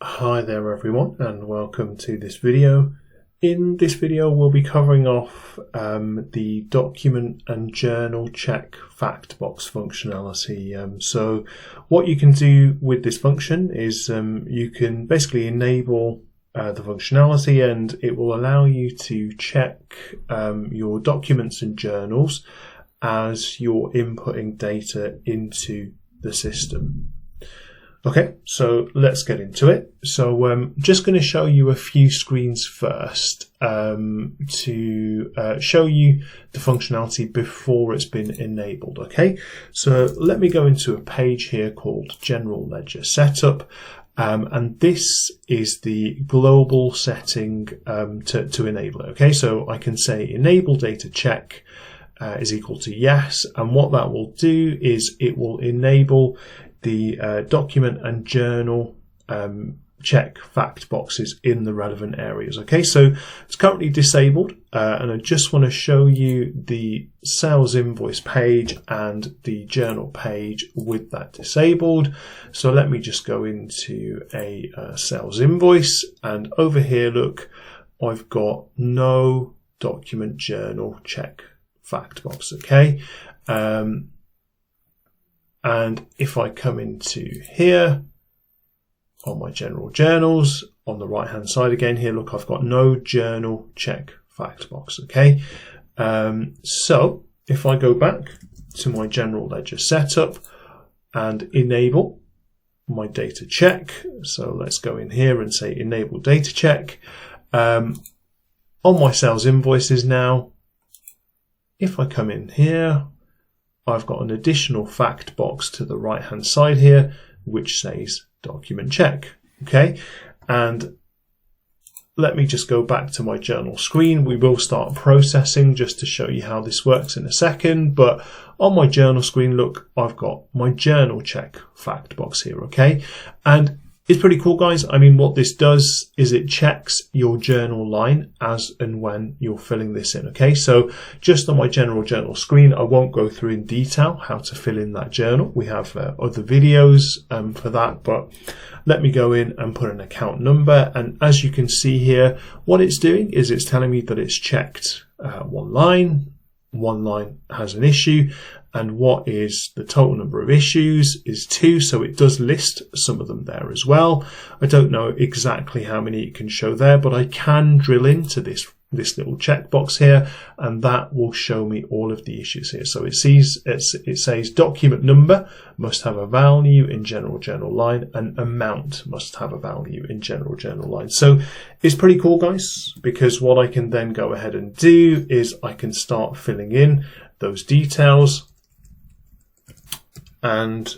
Hi there everyone, and welcome to this video. In this video we'll be covering off the document and journal check FactBox functionality. So what you can do with this function is you can basically enable the functionality, and it will allow you to check your documents and journals as you're inputting data into the system. Okay, so let's get into it. So just going to show you a few screens first to show you the functionality before it's been enabled. Okay, so let me go into a page here called General Ledger Setup. And this is the global setting to enable it. Okay, so I can say enable data check is equal to yes. And what that will do is it will enable the document and journal check fact boxes in the relevant areas. Okay, so it's currently disabled, and I just want to show you the sales invoice page and the journal page with that disabled. So let me just go into a sales invoice, and over here, look, I've got no document journal check fact box. Okay. And if I come into here on my general journals, on the right hand side again here, look, I've got no journal check fact box. Okay. So if I go back to my general ledger setup and enable my data check, so let's go in here and say enable data check on my sales invoices. Now, if I come in here, I've got an additional fact box to the right hand side here, which says document check. Okay. And let me just go back to my journal screen. We will start processing just to show you how this works in a second. But on my journal screen, look, I've got my journal check fact box here. Okay. And it's pretty cool, guys. I mean, what this does is it checks your journal line as and when you're filling this in. Okay, so just on my general journal screen, I won't go through in detail how to fill in that journal. We have other videos for that, but let me go in and put an account number. And as you can see here, what it's doing is it's telling me that it's checked one line has an issue, and what is the total number of issues is 2, so it does list some of them there as well. I don't know exactly how many it can show there, but I can drill into this little checkbox here, and that will show me all of the issues here. So it says document number must have a value in general journal line, and amount must have a value in general journal line. So it's pretty cool, guys, because what I can then go ahead and do is I can start filling in those details. And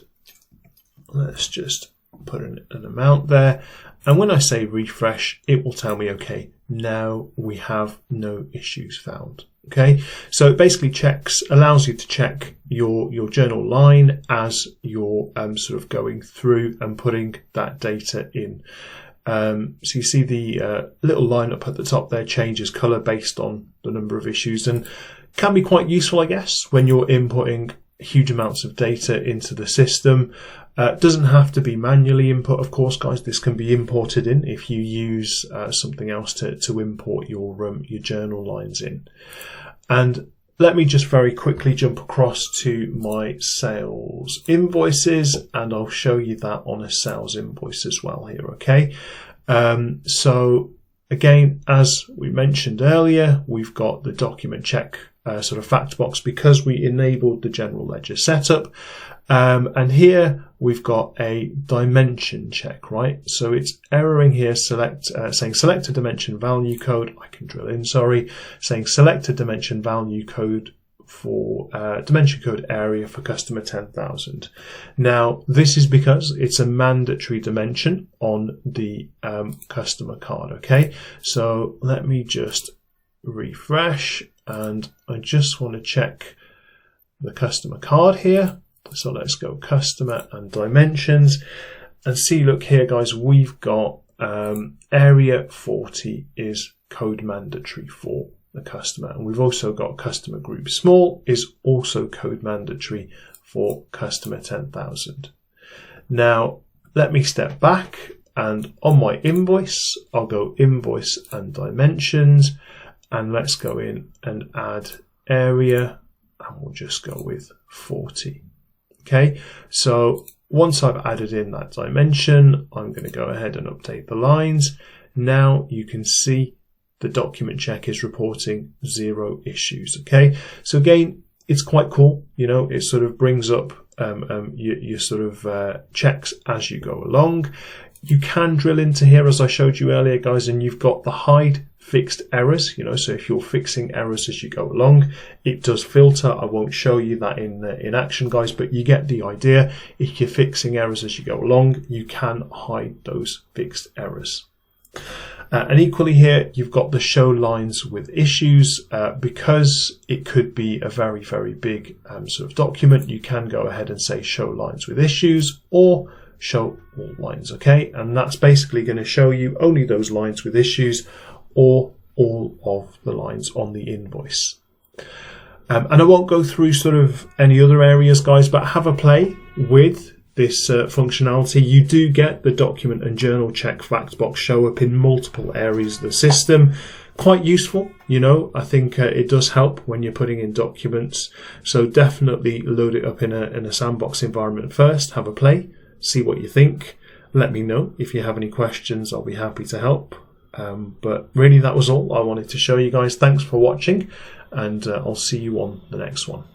let's just put an amount there. And when I say refresh, it will tell me, okay, now we have no issues found. Okay, so it basically allows you to check your journal line as you're sort of going through and putting that data in. So you see the little line up at the top there changes color based on the number of issues, and can be quite useful, I guess, when you're inputting huge amounts of data into the system. Doesn't have to be manually input, of course, guys. This can be imported in if you use something else to import your journal lines in. And let me just very quickly jump across to my sales invoices, and I'll show you that on a sales invoice as well here. Okay. So again, as we mentioned earlier, we've got the document check sort of fact box because we enabled the general ledger setup. And here we've got a dimension check, right? So it's erroring here, saying select a dimension value code. I can drill in, saying select a dimension value code for dimension code area for customer 10,000. Now, this is because it's a mandatory dimension on the customer card. Okay, so let me just refresh, and I just want to check the customer card here. So let's go customer and dimensions and see, look here, guys, we've got area 40 is code mandatory for the customer. And we've also got customer group small is also code mandatory for customer 10,000. Now, let me step back And on my invoice, I'll go invoice and dimensions, and let's go in and add area, and we'll just go with 40. Okay, so once I've added in that dimension, I'm going to go ahead and update the lines. Now you can see the document check is reporting 0 issues. Okay, so again, it's quite cool. You know, it sort of brings up your sort of checks as you go along. You can drill into here, as I showed you earlier, guys, and you've got the hide fixed errors. You know, so if you're fixing errors as you go along, it does filter. I won't show you that in action, guys, but you get the idea. If you're fixing errors as you go along, you can hide those fixed errors. And equally here, you've got the show lines with issues. Because it could be a very, very big sort of document, you can go ahead and say show lines with issues or show all lines, okay? And that's basically going to show you only those lines with issues or all of the lines on the invoice. And I won't go through sort of any other areas, guys, but have a play with this functionality. You do get the document and journal check FactBox show up in multiple areas of the system. Quite useful, you know. I think it does help when you're putting in documents. So definitely load it up in a sandbox environment first. Have a play, see what you think. Let me know if you have any questions. I'll be happy to help. But really, that was all I wanted to show you guys. Thanks for watching, and I'll see you on the next one.